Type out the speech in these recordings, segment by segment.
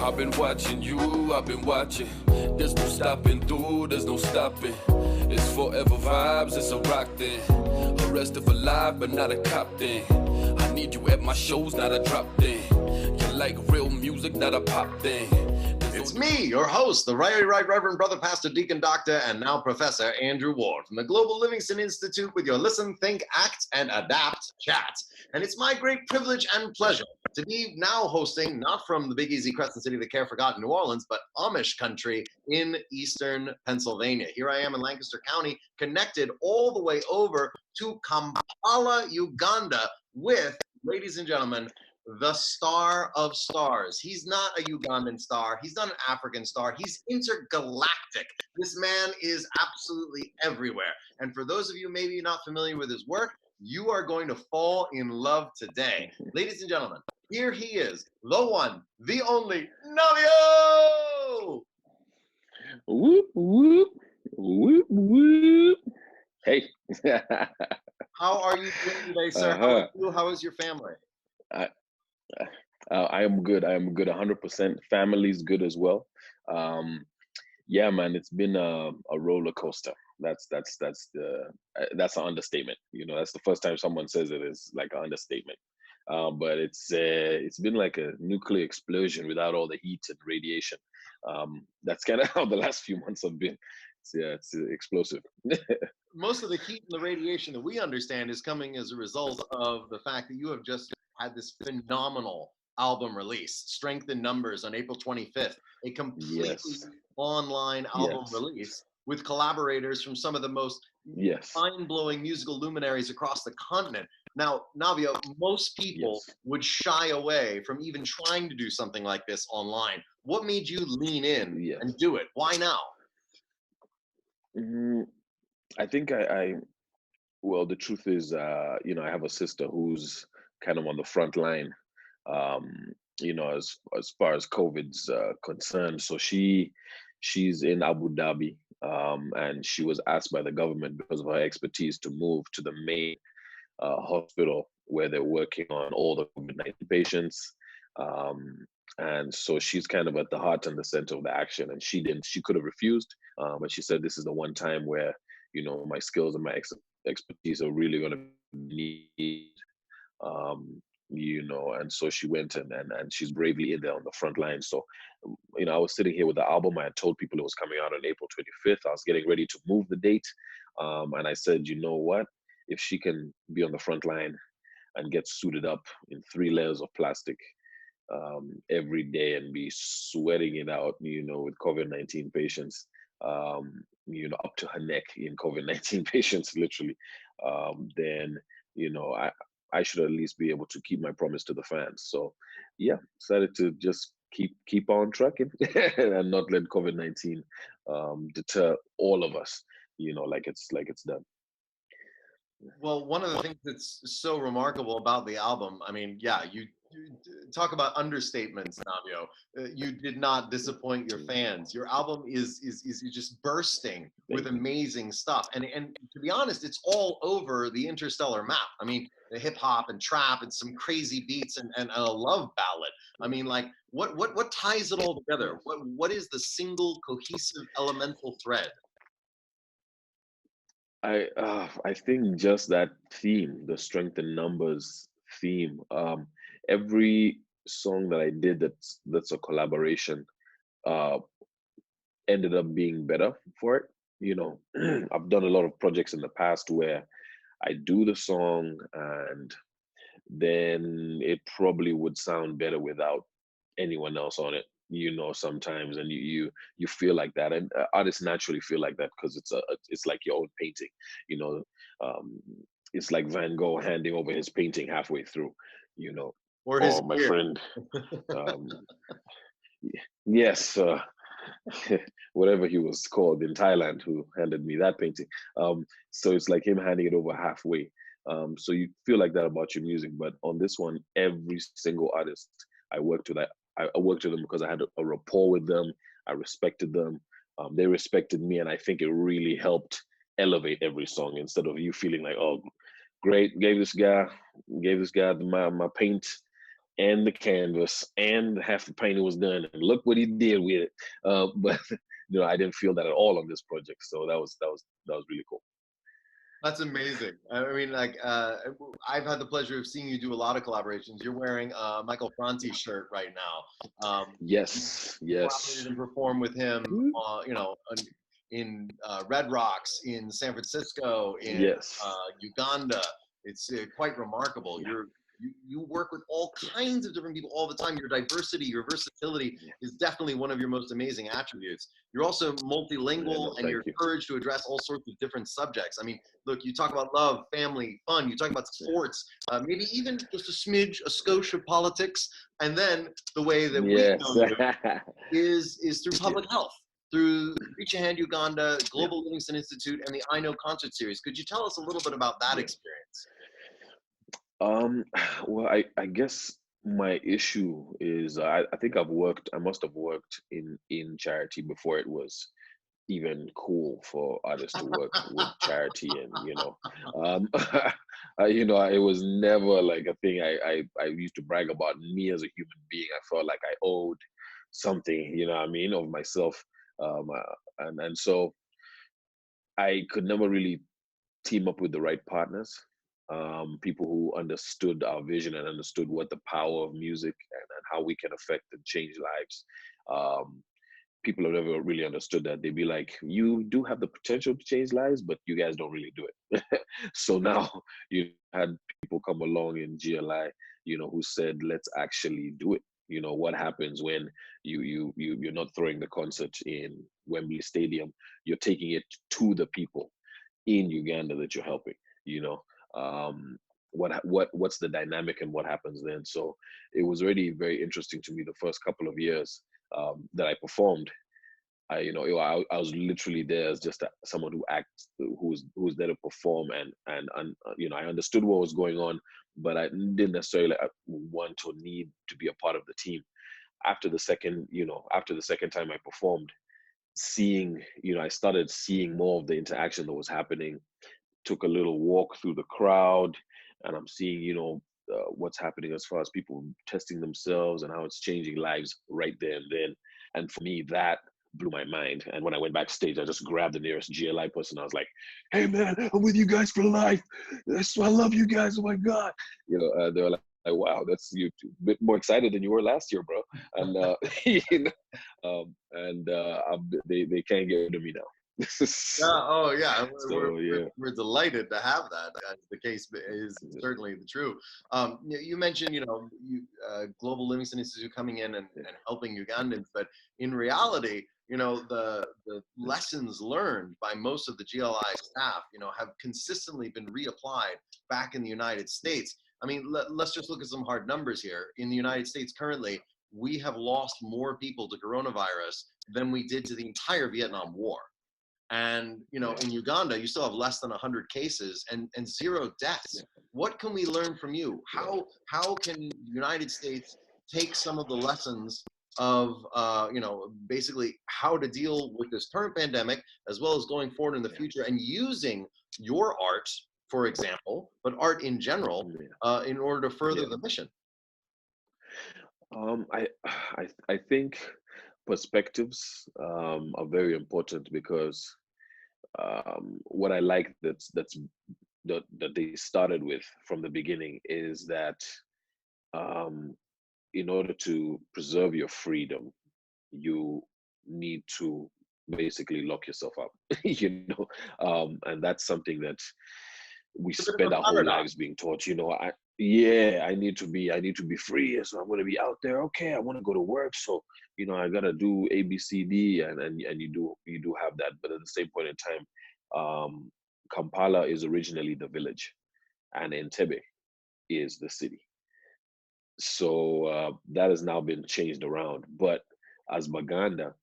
I've been watching you, I've been watching. There's no stopping through, there's no stopping. It's forever vibes, it's a rock thing. Arrested for life, but not a cop thing. I need you at my shows, not a drop thing. You like real music, not a pop thing. It's me, your host, the Right Reverend Brother Pastor Deacon Doctor, and now Professor Andrew Ward from the Global Livingston Institute with your Listen, Think, Act, and Adapt chat. And it's my great privilege and pleasure to be now hosting, not from the Big Easy Crescent City, the care forgotten New Orleans, but Amish country in eastern Pennsylvania. Here I am in Lancaster County, connected all the way over to Kampala, Uganda, with, ladies and gentlemen, the star of stars. He's not a Ugandan star. He's not an African star. He's intergalactic. This man is absolutely everywhere. And for those of you maybe not familiar with his work, you are going to fall in love today. Ladies and gentlemen, here he is, the one, the only, Navio! Whoop, whoop, whoop, whoop. Hey. How are you doing today, sir? How are you? How is your family? I am good. I am good 100%. Family's good as well. Yeah, man, it's been a roller coaster. That's an understatement. You know, that's the first time someone says it is like an understatement. But it's been like a nuclear explosion without all the heat and radiation. That's kind of how the last few months have been. It's explosive. Most of the heat and the radiation that we understand is coming as a result of the fact that you have just had this phenomenal album release, Strength in Numbers, on April 25th, a completely online album release with collaborators from some of the most mind-blowing musical luminaries across the continent. Now, Navio, most people would shy away from even trying to do something like this online. What made you lean in and do it? Why now? I think well, the truth is, you know, I have a sister who's kind of on the front line, you know, as far as COVID's concerned. So she's in Abu Dhabi, and she was asked by the government because of her expertise to move to the main hospital where they're working on all the COVID-19 patients. And so she's kind of at the heart and the center of the action. And she could have refused, but she said this is the one time where, you know, my skills and my expertise are really going to need. You know, and so she went and she's bravely in there on the front line. So, you know, I was sitting here with the album. I had told people it was coming out on April 25th. I was getting ready to move the date. And I said, you know what? If she can be on the front line and get suited up in 3 layers of plastic every day and be sweating it out, you know, with COVID-19 patients, you know, up to her neck in COVID-19 patients, literally, then, you know, I should at least be able to keep my promise to the fans. So, yeah, decided to just keep on trucking and not let COVID-19 deter all of us. You know, like it's done. Well, one of the things that's so remarkable about the album, I mean, yeah, you talk about understatements, Navio. You did not disappoint your fans. Your album is just bursting with amazing stuff, and to be honest, it's all over the interstellar map. I mean, the hip hop and trap and some crazy beats and a love ballad. I mean, like what ties it all together? What is the single cohesive elemental thread? I think just that theme, the Strength in Numbers theme. Every song that I did that's a collaboration ended up being better for it. You know, I've done a lot of projects in the past where I do the song and then it probably would sound better without anyone else on it. You know, sometimes, and you feel like that, and artists naturally feel like that because it's like your own painting. You know, it's like Van Gogh handing over his painting halfway through. You know, or his my friend. Yes, whatever he was called in Thailand, who handed me that painting. So it's like him handing it over halfway. So you feel like that about your music, but on this one, every single artist I worked with, I worked with them because I had a rapport with them. I respected them. They respected me, and I think it really helped elevate every song instead of you feeling like, oh, great, gave this guy my paint, and the canvas and half the painting was done, and look what he did with it. But I didn't feel that at all on this project, so that was really cool. That's amazing. I mean, like, I've had the pleasure of seeing you do a lot of collaborations. You're wearing Michael Franti's shirt right now. Yes, You collaborated yes. and performed with him, Mhm. in Red Rocks, in San Francisco, in Yes. Uganda. It's quite remarkable. Yeah. You work with all Yeah. kinds of different people all the time. Your diversity, your versatility Yeah. is definitely one of your most amazing attributes. You're also Yeah, multilingual, no, and your thank you. courage to address all sorts of different subjects. I mean, look, you talk about love, family, fun. You talk about sports, maybe even just a smidge, a skosh of politics, and then the way that we Yes. know you is through Yeah. public health, through Reach a Hand Uganda, Yeah. Global Livingston Institute, and the I Know concert series. Could you tell us a little bit about that Yeah. experience? Um, well, I guess my issue is I think I must have worked in charity before it was even cool for artists to work with charity. And it was never like a thing I used to brag about me as a human being. I felt like I owed something, what I mean, of myself. And so I could never really team up with the right partners, people who understood our vision and understood what the power of music and how we can affect and change lives. Um, People have never really understood that. They'd be like, you do have the potential to change lives, but you guys don't really do it. So now you had people come along in GLI, who said, let's actually do it. What happens when you're not throwing the concert in Wembley Stadium, you're taking it to the people in Uganda that you're helping, you know. Um, what's the dynamic and what happens then? So it was already very interesting to me the first couple of years that I performed. I was literally there as just someone who acts, who's there to perform, and I understood what was going on, but I didn't necessarily want or need to be a part of the team. After the second time I performed, I started seeing more of the interaction that was happening. Took a little walk through the crowd, and I'm seeing, what's happening as far as people testing themselves and how it's changing lives right there and then. And for me, that blew my mind. And when I went backstage, I just grabbed the nearest GLI person. I was like, "Hey, man, I'm with you guys for life. I love you guys. Oh my God!" They were like, "Wow, that's you a bit more excited than you were last year, bro." And they can't get rid of me now. Oh yeah, So yeah. we're delighted to have that. As the case is certainly the true. You mentioned, Global Livingston Institute coming in and helping Ugandans, but in reality, the lessons learned by most of the GLI staff, have consistently been reapplied back in the United States. I mean, let's just look at some hard numbers here. In the United States currently, we have lost more people to coronavirus than we did to the entire Vietnam War. And in Uganda, you still have less than 100 cases and zero deaths. What can we learn from you? How can the United States take some of the lessons of basically how to deal with this current pandemic, as well as going forward in the future, and using your art, for example, but art in general, in order to further the mission? I think perspectives are very important, because what I like that they started with from the beginning is that, um, in order to preserve your freedom, you need to basically lock yourself up, and that's something that we It's a bit of spend a our whole paradox. lives being taught. I need to be free, so I'm going to be out there. Okay, I want to go to work, so I got to do ABCD, and you do have that. But at the same point in time, Kampala is originally the village, and Entebbe is the city. So that has now been changed around, but as Baganda,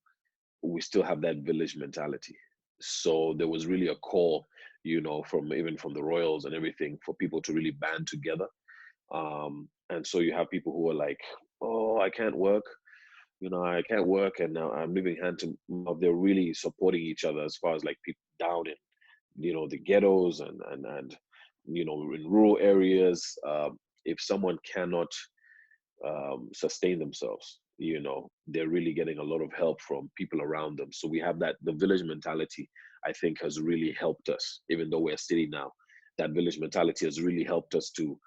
we still have that village mentality. So there was really a call, from the royals and everything, for people to really band together. And so you have people who are like, "Oh, I can't work. I can't work, and now I'm living hand to mouth." They're really supporting each other as far as like people down in, the ghettos and in rural areas. If someone cannot sustain themselves. You know, they're really getting a lot of help from people around them. So we have that, the village mentality, I think, has really helped us. Even though we're a city now, that village mentality has really helped us to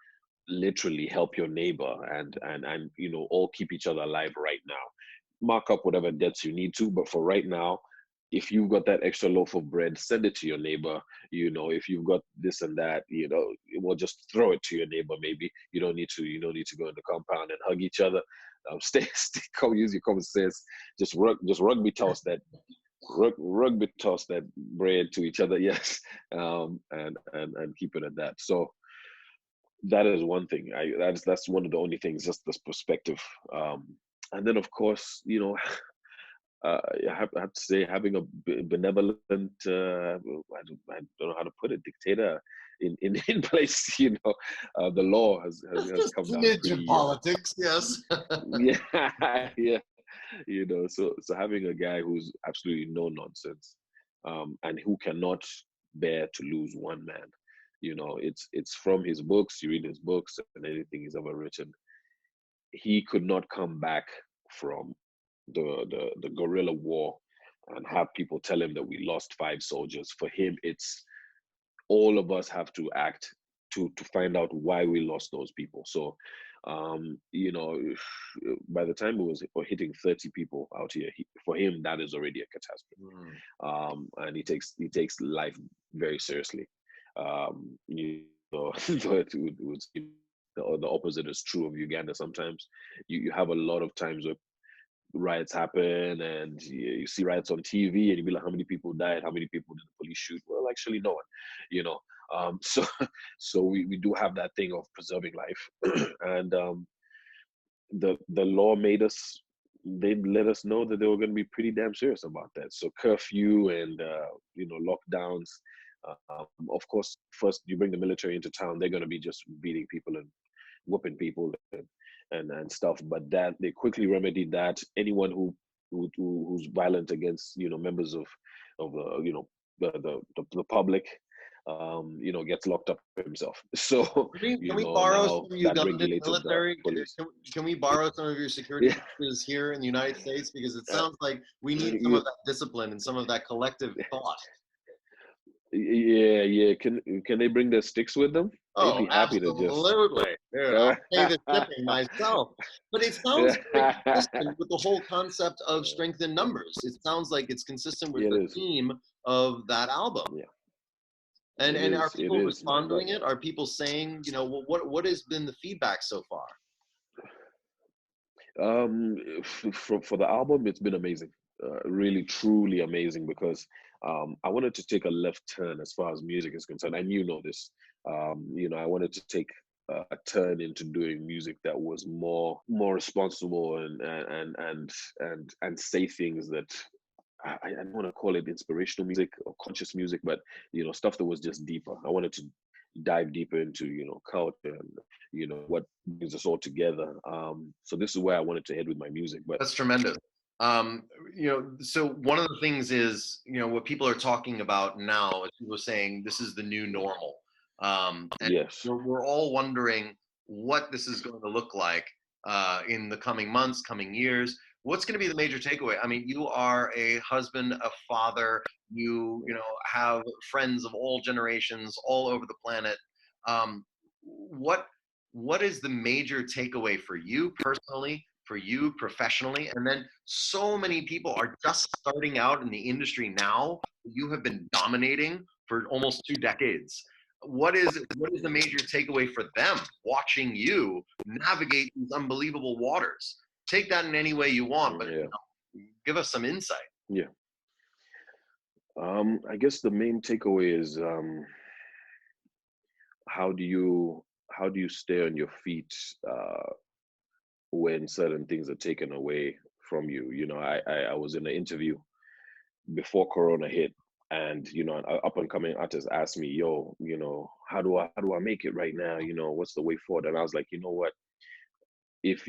literally help your neighbor and you know, all keep each other alive right now. Mark up whatever debts you need to, but for right now, if you've got that extra loaf of bread, send it to your neighbor. You know, if you've got this and that, you know, well, just throw it to your neighbor. Maybe you don't need to go in the compound and hug each other. Stay come, use your common sense. Just rugby toss that, rugby toss that bread to each other. Yes, and keep it at that. So that is one thing. That's one of the only things, just this perspective. And then of course, you know, I have to say, having a benevolent, I don't know how to put it, dictator in place. You know, the law has Just come down smidge of pretty. politics, yes. Yeah, yeah. You know, so having a guy who's absolutely no nonsense, and who cannot bear to lose one man. You know, it's from his books. You read his books and anything he's ever written. He could not come back from the guerrilla war and have people tell him that we lost 5 soldiers. For him, it's all of us have to act to find out why we lost those people. So, you know, by the time it was hitting 30 people out here, for him that is already a catastrophe. And he takes life very seriously. You know, so it would seem the opposite is true of Uganda. Sometimes you have a lot of times where riots happen and you see riots on TV and you be like, how many people died? How many people did the police shoot? Well, actually, no one, you know. So so we do have that thing of preserving life. And the law made us, they let us know that they were going to be pretty damn serious about that. So curfew and, you know, lockdowns. Of course, first you bring the military into town, they're going to be just beating people and whooping people and stuff. But that they quickly remedied that. Anyone who's violent against, you know, members of you know, the public, you know, gets locked up himself. So Can you we know, borrow now some that Ugandan regulated military? police. Can we borrow some of your security Yeah, forces here in the United States? Because it sounds like we need some yeah, of that discipline and some of that collective thought. yeah. Can they bring their sticks with them? They'd Oh, be happy to just. absolutely. Dude, I'll pay the shipping myself. But it sounds very consistent with the whole concept of strength in numbers. It sounds like it's consistent with Yeah, it the is. theme of that album. Yeah, And are it people is, man. But responding it? Are people saying, you know, what has been the feedback so far? for the album, it's been amazing, really, truly amazing. Because I wanted to take a left turn as far as music is concerned, and you know this. You know, I wanted to take a turn into doing music that was more responsible and say things that I don't want to call it inspirational music or conscious music, but you know, stuff that was just deeper. I wanted to dive deeper into, you know, culture and, you know, what brings us all together. So this is where I wanted to head with my music. But That's tremendous. You know, so one of the things is, you know, what people are talking about now is people are saying this is the new normal. And yes, we're all wondering what this is going to look like in the coming months, coming years. What's going to be the major takeaway? I mean, you are a husband, a father. You know, have friends of all generations all over the planet. Um, what what is the major takeaway for you personally, for you professionally? And then so many people are just starting out in the industry now. You have been dominating for almost 2 decades. What is the major takeaway for them watching you navigate these unbelievable waters? Take that in any way you want, but yeah, give us some insight. yeah. I guess the main takeaway is, how do you stay on your feet when certain things are taken away from you? You know, I was in an interview before Corona hit, and you know, an up and coming artist asked me, "Yo, you know, how do I make it right now? You know, what's the way forward?" And I was like, you know what? If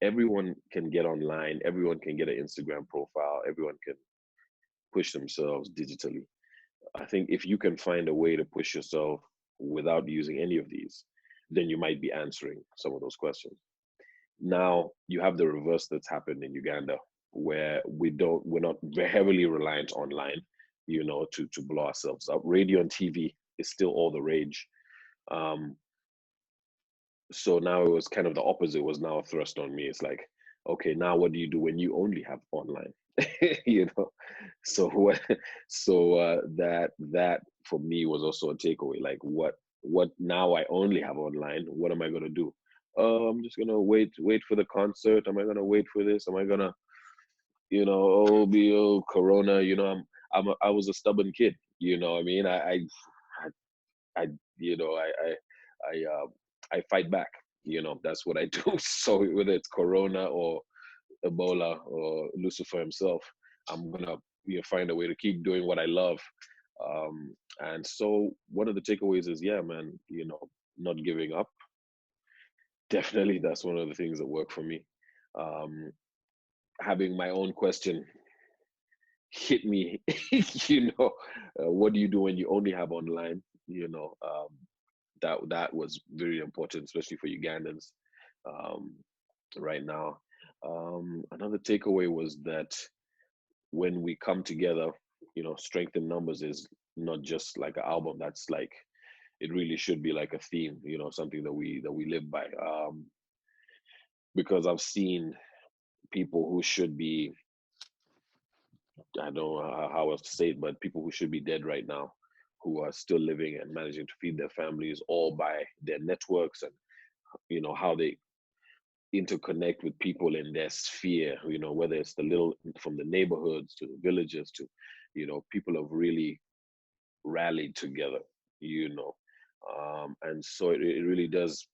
everyone can get online, everyone can get an Instagram profile, everyone can push themselves digitally. I think if you can find a way to push yourself without using any of these, then you might be answering some of those questions. Now you have the reverse that's happened in Uganda, where we're not very heavily reliant online, to blow ourselves up. Radio and TV is still all the rage. Um, so now it was kind of the opposite was now thrust on me. It's like, okay, now what do you do when you only have online? you know, so what? So that for me was also a takeaway. Like, what now? I only have online. What am I gonna do? I'm just gonna wait for the concert. Am I gonna wait for this? Am I gonna, Corona? I was a stubborn kid. I mean, I I fight back. That's what I do. So whether it's Corona or Ebola or Lucifer himself, I'm gonna find a way to keep doing what I love. And so one of the takeaways is, yeah, man, not giving up. Definitely, that's one of the things that work for me. Um, Having my own question hit me, what do you do when you only have online? That was very important, especially for Ugandans um, right now. Another takeaway was that when we come together, strength in numbers is not just like an album. That's like, it really should be like a theme, something that we live by. Because I've seen people who should be, I don't know how else to say it, but people who should be dead right now, who are still living and managing to feed their families, all by their networks and how they interconnect with people in their sphere, whether it's the little, from the neighborhoods to the villages to, people have really rallied together, and so it really does,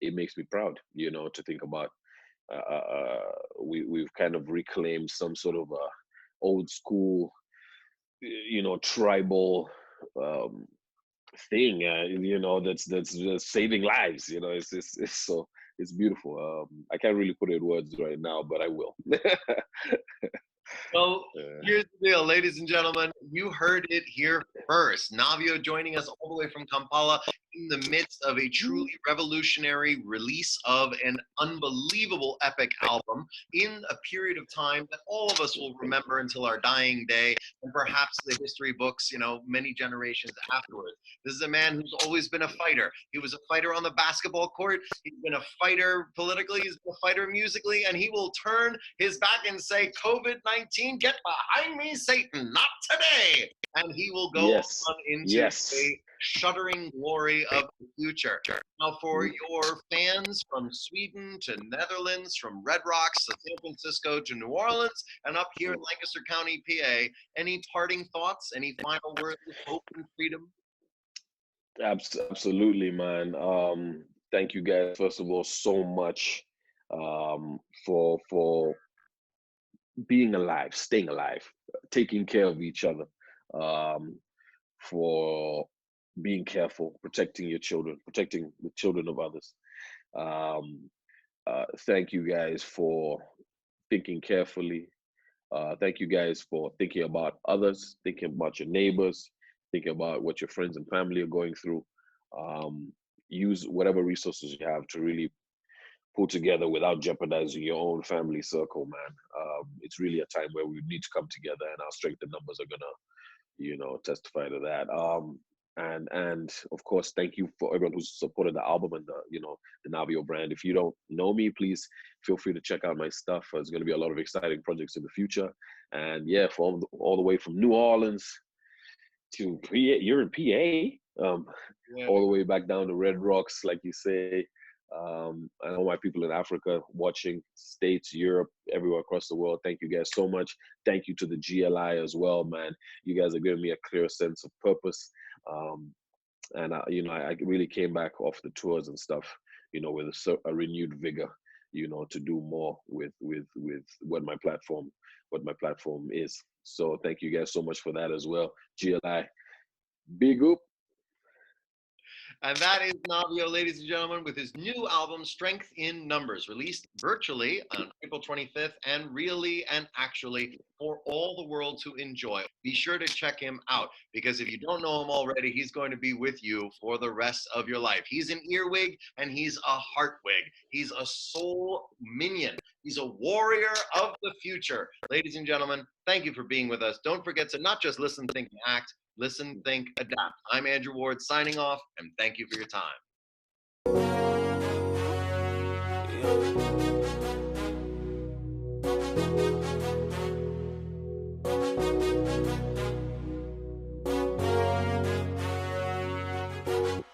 it makes me proud, to think about, we've kind of reclaimed some sort of old school, tribal thing, that's saving lives. It's so, it's beautiful. I can't really put it in words right now, but I will. So here's the deal, ladies and gentlemen. You heard it here first. Navio joining us all the way from Kampala in the midst of a truly revolutionary release of an unbelievable epic album in a period of time that all of us will remember until our dying day, and perhaps the history books, many generations afterwards. This is a man who's always been a fighter. He was a fighter on the basketball court. He's been a fighter politically. He's been a fighter musically, and he will turn his back and say, COVID-19, get behind me, Satan, not today. And he will go Yes. on into Yes. a shuddering glory of the future. Now, for your fans from Sweden to Netherlands, from Red Rocks to San Francisco to New Orleans, and up here in Lancaster County, PA, any parting thoughts, any final words of hope and freedom? Absolutely, man. Thank you guys, first of all, so much for being alive, staying alive, taking care of each other, for being careful, protecting your children, protecting the children of others. Um, Thank you guys for thinking carefully. Thank you guys for thinking about others, thinking about your neighbors, thinking about what your friends and family are going through. Use whatever resources you have to really pull together without jeopardizing your own family circle, man. It's really a time where we need to come together, and our strength in numbers are gonna, testify to that. And of course, thank you for everyone who's supported the album and the Navio brand. If you don't know me, please feel free to check out my stuff. There's going to be a lot of exciting projects in the future. And yeah, for all the way from New Orleans to PA, you're in PA, all the way back down to Red Rocks, like you say. And all my people in Africa watching, States, Europe, everywhere across the world. Thank you guys so much. Thank you to the GLI as well, man. You guys are giving me a clear sense of purpose. And I really came back off the tours and stuff, with a renewed vigor, to do more with what my platform is. So thank you guys so much for that as well. GLI, big up. And that is Navio, ladies and gentlemen, with his new album, Strength in Numbers, released virtually on April 25th and really and actually for all the world to enjoy. Be sure to check him out because if you don't know him already, he's going to be with you for the rest of your life. He's an earwig and he's a heartwig. He's a soul minion. He's a warrior of the future. Ladies and gentlemen, thank you for being with us. Don't forget to not just listen, think, and act. Listen, think, adapt. I'm Andrew Ward signing off, and thank you for your time.